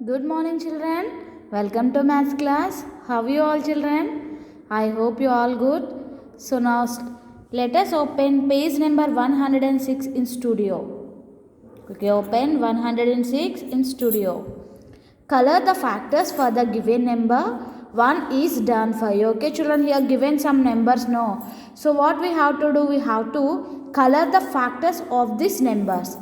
Good morning, children. Welcome to maths class. How are you all, children? I hope you all good. So now let us open page number 106 in studio. Okay, open 106 in studio. Color the factors for the given number. 1 is done for you. Okay, children, here given some numbers. No. So what we have to do? We have to color the factors of these numbers.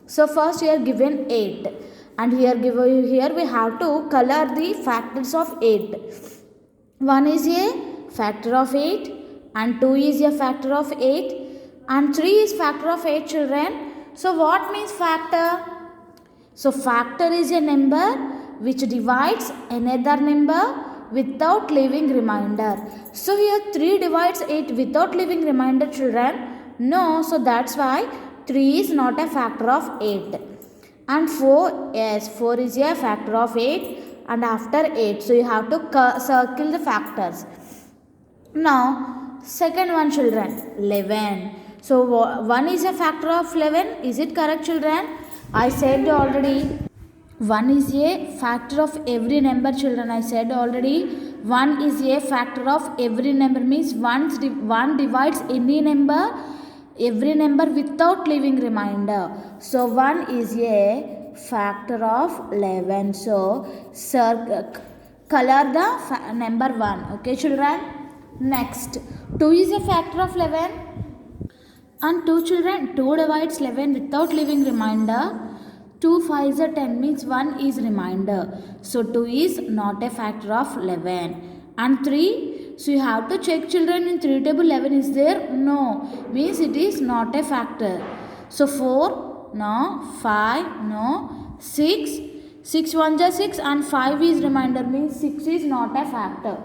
So first here given 8. And here we have to color the factors of 8. 1 is a factor of 8 and 2 is a factor of 8 and 3 is factor of 8, children. So what means factor? So factor is a number which divides another number without leaving remainder. So here 3 divides 8 without leaving remainder, children. No, so that's why 3 is not a factor of 8. And 4, yes, 4 is a factor of 8 and after 8. So you have to circle the factors. Now, second one, children, 11. So 1 is a factor of 11. Is it correct, children? I said already 1 is a factor of every number, children. I said already 1 is a factor of every number, means 1 divides any number, every number without leaving remainder. So 1 is a factor of 11. So color the number 1. Okay, children. Next, 2 is a factor of 11 and 2, children. 2 divides 11 without leaving remainder. 2 5 is a 10, means 1 is remainder. So 2 is not a factor of 11. And 3, so you have to check, children, in 3 table 11 is there? No, means it is not a factor. So 4, no, 5, no, 6 1 is 6 and 5 is remainder, means 6 is not a factor.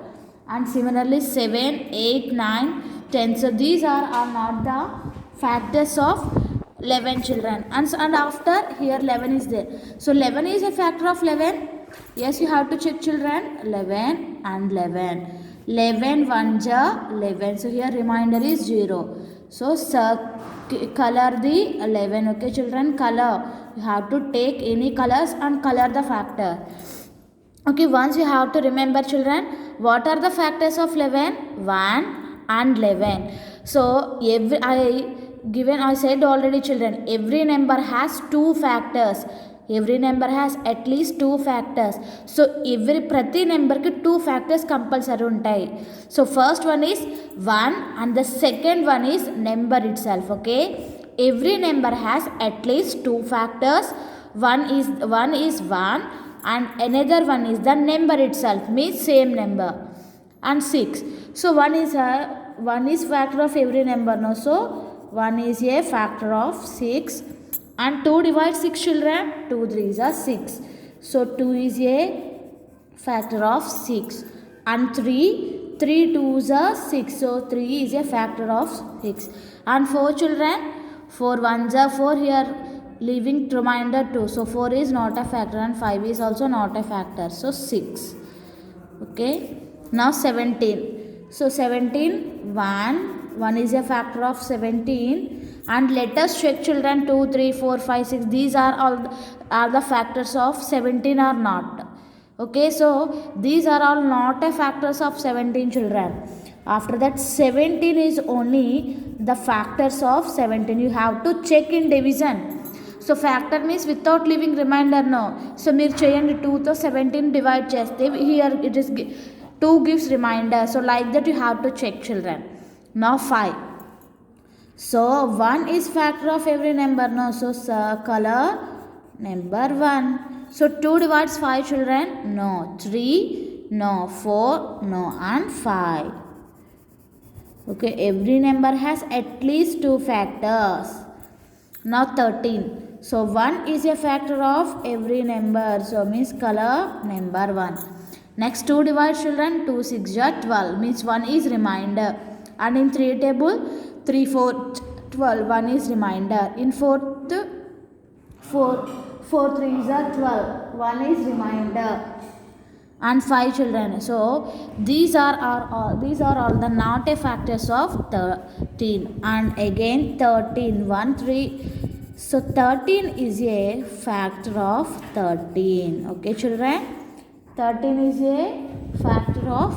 And similarly 7, 8, 9, 10. So these are not the factors of 11, children. And after here 11 is there. So 11 is a factor of 11. Yes, you have to check, children. 11 and 11. 11 1 ja 11. So here remainder is 0. So color the 11. Okay, children, color. You have to take any colors and color the factor. Okay, once you have to remember, children, what are the factors of 11? 1 and 11. So I said already, children, every number has 2 factors. Every number has at least 2 factors. So prati number ki 2 factors compulsory untai. So first one is 1 and the second one is number itself. Okay, every number has at least 2 factors. One is 1 and another one is the number itself, means same number. And 6. So 1 is factor of every number. No, so 1 is a factor of 6 and 2 divides 6, children. 2 3s are 6. So 2 is a factor of 6 and 3 2s are 6. So 3 is a factor of 6 and 4, children. 4 1s are 4, here leaving remainder 2. So 4 is not a factor and 5 is also not a factor. So 6. Okay. Now 17. So 17 1 is a factor of 17 and let us check, children. 2 3 4 5 6, these are all the factors of 17 or not. Okay, so these are all not a factors of 17, children. After that 17 is only the factors of 17. You have to check in division. So factor means without leaving remainder. No, so meer cheyandi 2 to 17 divide cheste, here it is 2 gives remainder. So like that you have to check, children. Now 5. So 1 is factor of every number. No, so color number 1. So 2 divides 5, children. No, 3, no, 4, no, and 5. Okay, every number has at least 2 factors. Now 13. So 1 is a factor of every number. So means color number 1. Next 2 divides, children. 2 6 are 12, means 1 is remainder. And in 3 table 3 4 12, 1 is remainder. In 4 4 3s are 12, 1 is remainder. And 5, children. So these are all the not a factors of 13. And again 13 1 3 So 13 is a factor of 13. Okay, children? 13 is a factor of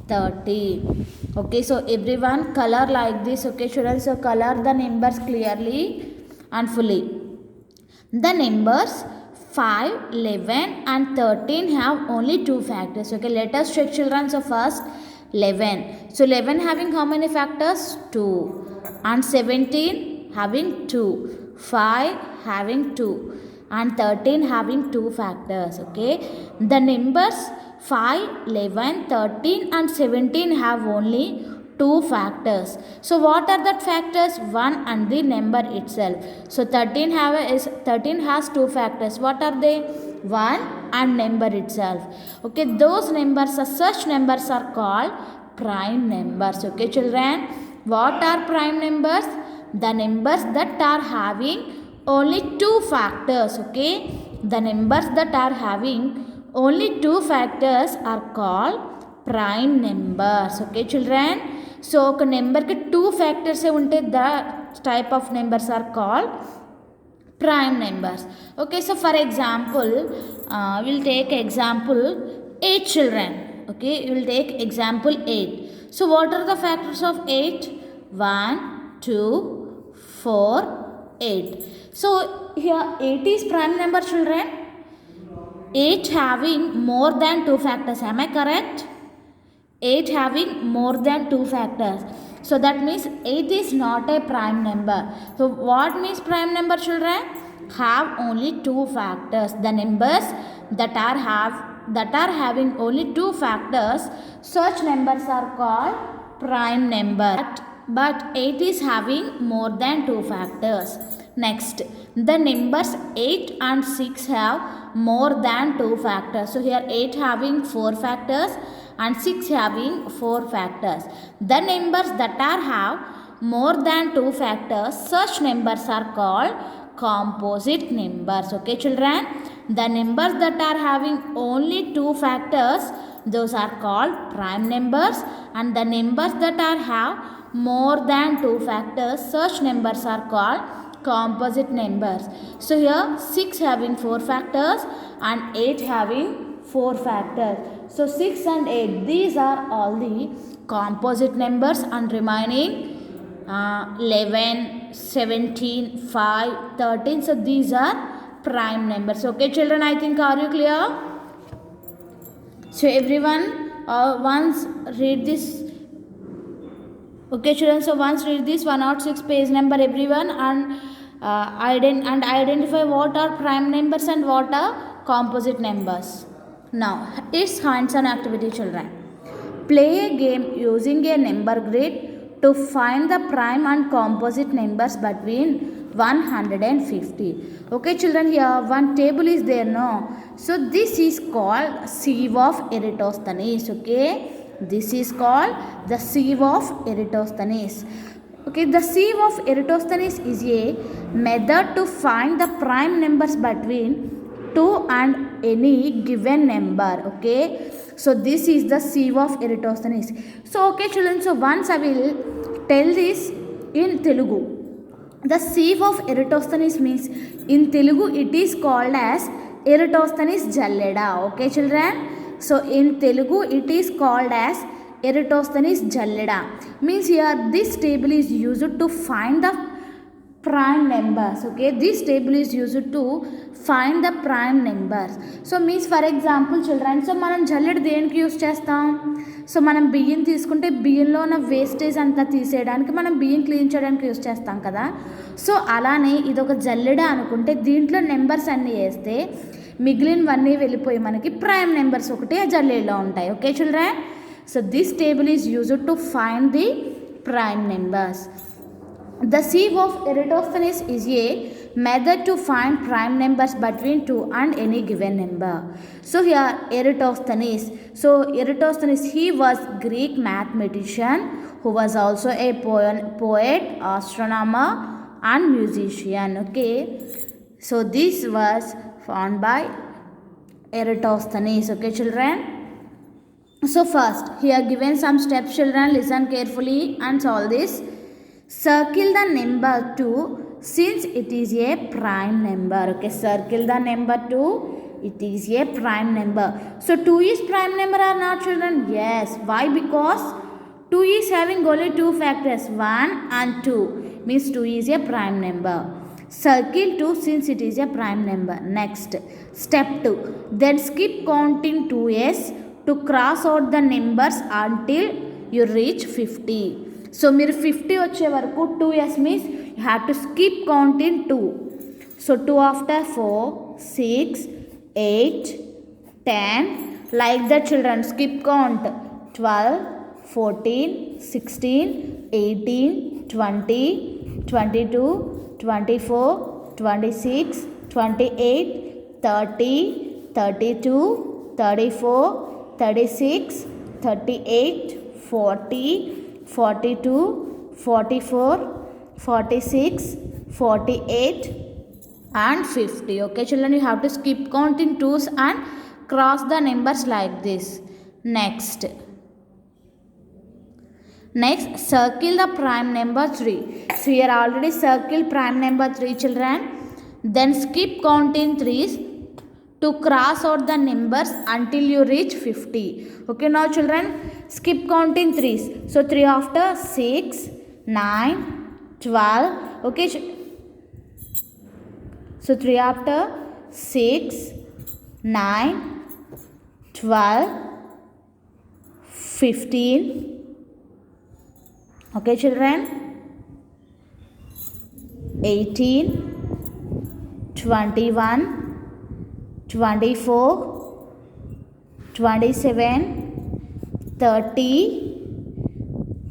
13. Okay, so everyone color like this. Okay, children? So color the numbers clearly and fully. The numbers 5, 11 and 13 have only two factors. Okay, let us check, children. So first 11. So 11 having how many factors? 2. And 17 having 2. 5 having 2 and 13 having 2 factors. Okay, the numbers 5, 11, 13 and 17 have only 2 factors. So what are that factors? 1 and the number itself. So 13 has 2 factors. What are they? 1 and number itself. Okay, those numbers such numbers are called prime numbers. Okay, children, what are prime numbers? The numbers that are having only 2 factors. Okay, the numbers that are having only 2 factors are called prime numbers. Okay, children, so ఒక నెంబర్కి 2 factors ఉంటే the type of numbers are called prime numbers. Okay, so for example, we'll take example 8, children. Okay, we'll take example 8. So what are the factors of 8? 1, 2, 4, 8. So here 8 is prime number, children. 8 having more than 2 factors. Am I correct? 8 having more than 2 factors. So that means 8 is not a prime number. So what means prime number, children? Have only 2 factors. The numbers that are having only 2 factors, such numbers are called prime number. But 8 is having more than 2 factors. Next, the numbers 8 and 6 have more than 2 factors. So here 8 having 4 factors and 6 having 4 factors. The numbers that are have more than 2 factors, such numbers are called composite numbers. Okay, children, the numbers that are having only 2 factors, those are called prime numbers, and the numbers that are have more than 2 factors, such numbers are called composite numbers. So here 6 having 4 factors and 8 having 4 factors. So 6 and 8, these are all the composite numbers, and remaining 11, 17, 5, 13. So these are prime numbers. Okay, children, I think are you clear? So everyone once read this. Okay, children, so once read this 106 page number, everyone, and identify what are prime numbers and what are composite numbers. Now, it's hands-on activity, children. Play a game using a number grid to find the prime and composite numbers between 150. Okay, children, here one table is there, no? So this is called sieve of Eratosthenes. Okay, this is called the sieve of Eratosthenes. Okay, the sieve of Eratosthenes is a method to find the prime numbers between 2 and any given number. Okay, so this is the sieve of Eratosthenes. So okay, children, so once I will tell this in Telugu. The sieve of Eratosthenes means in Telugu it is called as Eratosthenes Jalleda. Okay, children, so in Telugu it is called as Eratosthenes Jalleda. Means here this table is used to find the prime numbers. Okay, this table is used to find the prime numbers. So means for example, children, so మనం జల్లెడ దేనికి use చేస్తాం? So మనం బియ్యం తీసుకుంటే బియ్యంలో ఉన్న wastage అంతా తీసేయడానికి మనం బియ్యం క్లీన్ చేయడానికి యూస్ చేస్తాం కదా. సో అలానే ఇది ఒక జల్లెడ అనుకుంటే దీంట్లో నెంబర్స్ అన్నీ వేస్తే మిగిలినవన్నీ వెళ్ళిపోయి మనకి ప్రైమ్ నెంబర్స్ ఒకటి ఆ జల్లెడలో ఉంటాయి. Okay, children, so this table is used to find the prime numbers. The sieve of Eratosthenes is a method to find prime numbers between 2 and any given number. So here Eratosthenes. So Eratosthenes, he was Greek mathematician who was also a poet, astronomer and musician. Okay, so this was found by Eratosthenes. Okay, children. So first, here given some steps, children, listen carefully and solve this. Circle the number 2 since it is a prime number. Okay, circle the number 2. It is a prime number. So 2 is prime number or not, children? Yes. Why? Because 2 is having only 2 factors, 1 and 2. Means 2 is a prime number. Circle 2 since it is a prime number. Next, step 2. Then skip counting 2s to cross out the numbers until you reach 50. So మీరు 50 వచ్చే వరకు 2s means you have to skip counting 2. So 2 after 4, 6, 8, 10. Like the children, skip count 12, 14, 16, 18, 20, 22, 24, 26, 28, 30, 32, 34, 36, 38, 40, 42, 44, 46, 48 and 50. Okay, children, you have to skip count in 2s and cross the numbers like this. Next, circle the prime number 3. So here already circle prime number 3, children. Then skip counting 3s to cross out the numbers until you reach 50. Okay, now children, skip counting 3s. So 3 after 6, 9, 12. Okay, so 3 after 6, 9, 12, 15. Okay, children, 18, 21, 24, 27, 30,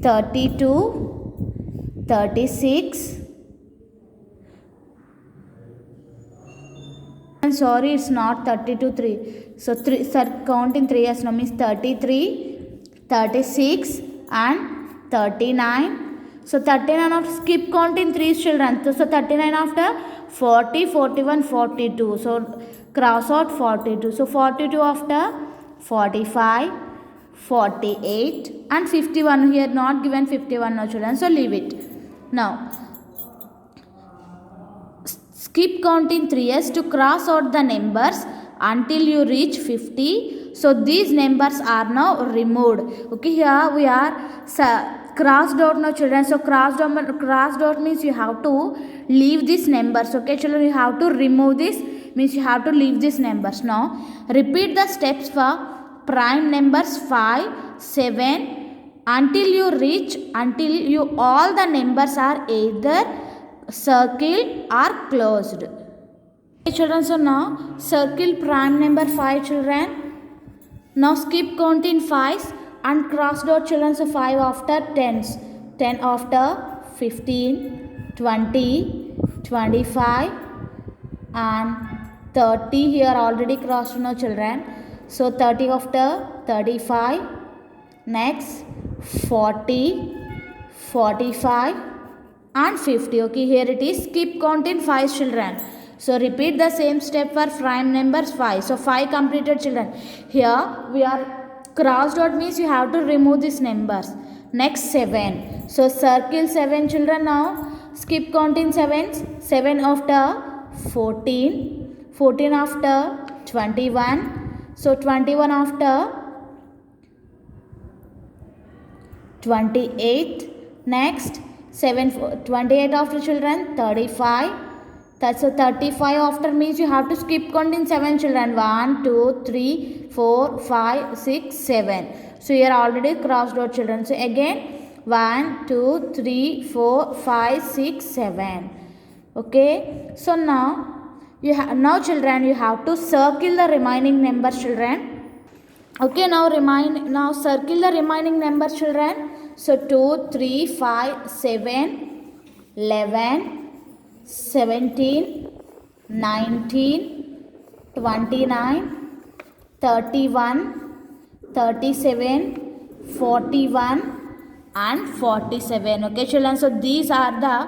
32, 36. I'm sorry, it's not 32, 3. So counting 3 as now means 33, 36 and 39. So 39 after skip counting 3 children. So 39 after 40, 41, 42. So cross out 42. So 42 after 45, 48 and 51. Here not given 51 no children. So leave it. Now skip counting 3s to cross out the numbers until you reach 50. So these numbers are now removed. Okay, here we are crossed out now children. So crossed out means you have to leave these numbers. Okay, children, you have to remove this means you have to leave these numbers. Now repeat the steps for prime numbers 5, 7 until you all the numbers are either circled or closed. Okay, children, so now circle prime number 5, children. Now skip counting 5s and crossed out children. So 5 after 10s, 10 after 15, 20, 25 and 30. Here already crossed now children. So 30 after 35. Next 40, 45 and 50. Okay, here it is skip counting 5 children. So repeat the same step for prime numbers 5. So 5 completed children. Here we are crossed out means you have to remove these numbers. Next 7. So circle 7 children. Now skip counting 7s. 7 after 14, 14 after 21. So 21 after 28. Next 28 after children 35. So 35 after means you have to skip counting 7 children. 1, 2, 3, 4, 5, 6, 7. So here already crossed out children. So again 1, 2, 3, 4, 5, 6, 7. Okay. So now children you have to circle the remaining numbers children. Okay, now circle the remaining numbers children. So 2, 3, 5, 7, 11, 17, 19, 29, 31, 37, 41 and 47. Okay, children, so these are the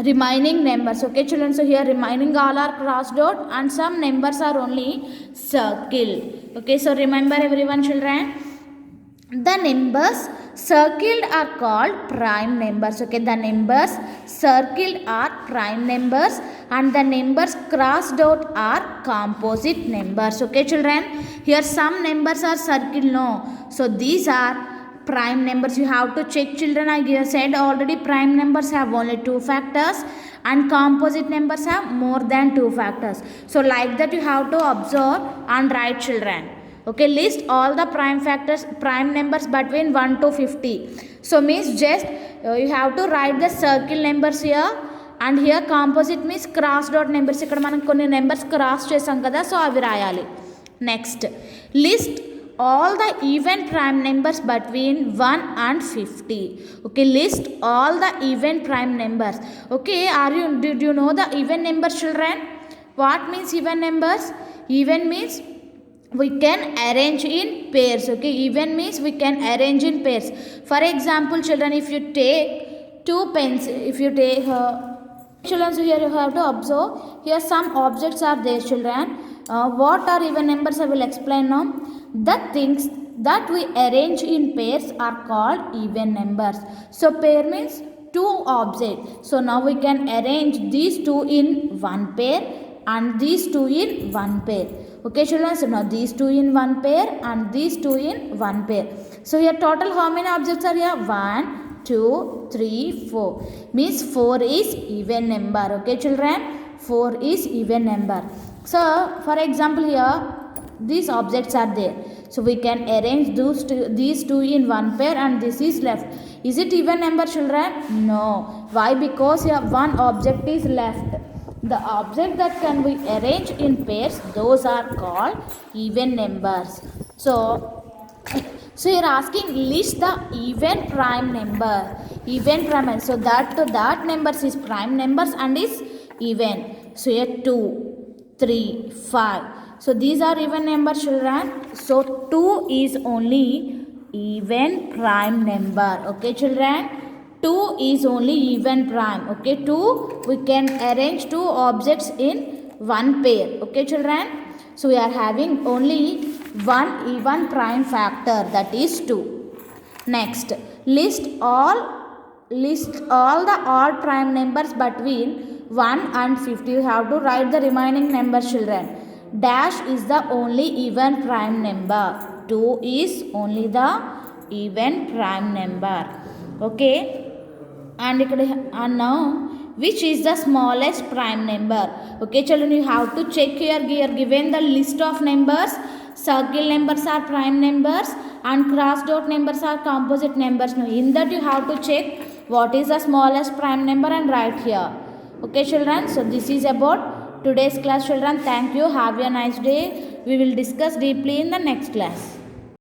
remaining numbers. Okay, children, so here remaining all are crossed out and some numbers are only circled. Okay, so remember everyone children, the numbers circled are called prime numbers. Okay, the numbers circled are prime numbers and the numbers crossed out are composite numbers. Okay children, here some numbers are circled, no, so these are prime numbers. You have to check children. I said already prime numbers have only 2 factors and composite numbers have more than 2 factors. So like that you have to observe and write children. Okay, list all the prime numbers between 1 to 50. So means just you have to write the circle numbers here, and here composite means crossed out numbers. ఇక్కడ మనం కొన్ని numbers cross చేసాం కదా, so అవి రాయాలి. Next, list all the even prime numbers between 1 and 50. Okay, list all the even prime numbers. Okay, did you know the even numbers children? What means even numbers? Even means we can arrange in pairs. Okay, even means we can arrange in pairs. For example children, if you take 2 pens, if you take children, so here you have to observe, here some objects are there children. What are even numbers? I will explain now. The things that we arrange in pairs are called even numbers. So pair means 2 objects. So now we can arrange these 2 in one pair and these 2 in one pair. Okay children, so now these 2 in one pair and these 2 in one pair. So here total how many objects are here? 1, 2, 3, 4. Means 4 is even number. Okay children, 4 is even number. So for example here these objects are there. So we can arrange these 2 in one pair and this is left. Is it even number children? No. Why? Because here one object is left. The object that can be arranged in pairs, those are called even numbers. So you're asking list the even prime number. Even prime, so that numbers is prime numbers and is even. So here 2, 3, 5. So these are even numbers children. So 2 is only even prime number. Okay children, 2 is only even prime. Okay, 2 we can arrange 2 objects in one pair. Okay children, so we are having only one even prime factor, that is 2. Next, list all the odd prime numbers between 1 and 50. You have to write the remaining numbers children. Dash is the only even prime number. 2 is only the even prime number. Okay, and now which is the smallest prime number? Okay children, you have to check here given the list of numbers. Circle numbers are prime numbers and crossed out numbers are composite numbers. Now in that you have to check what is the smallest prime number and write here. Okay children, so this is about today's class children. Thank you, have a nice day. We will discuss deeply in the next class.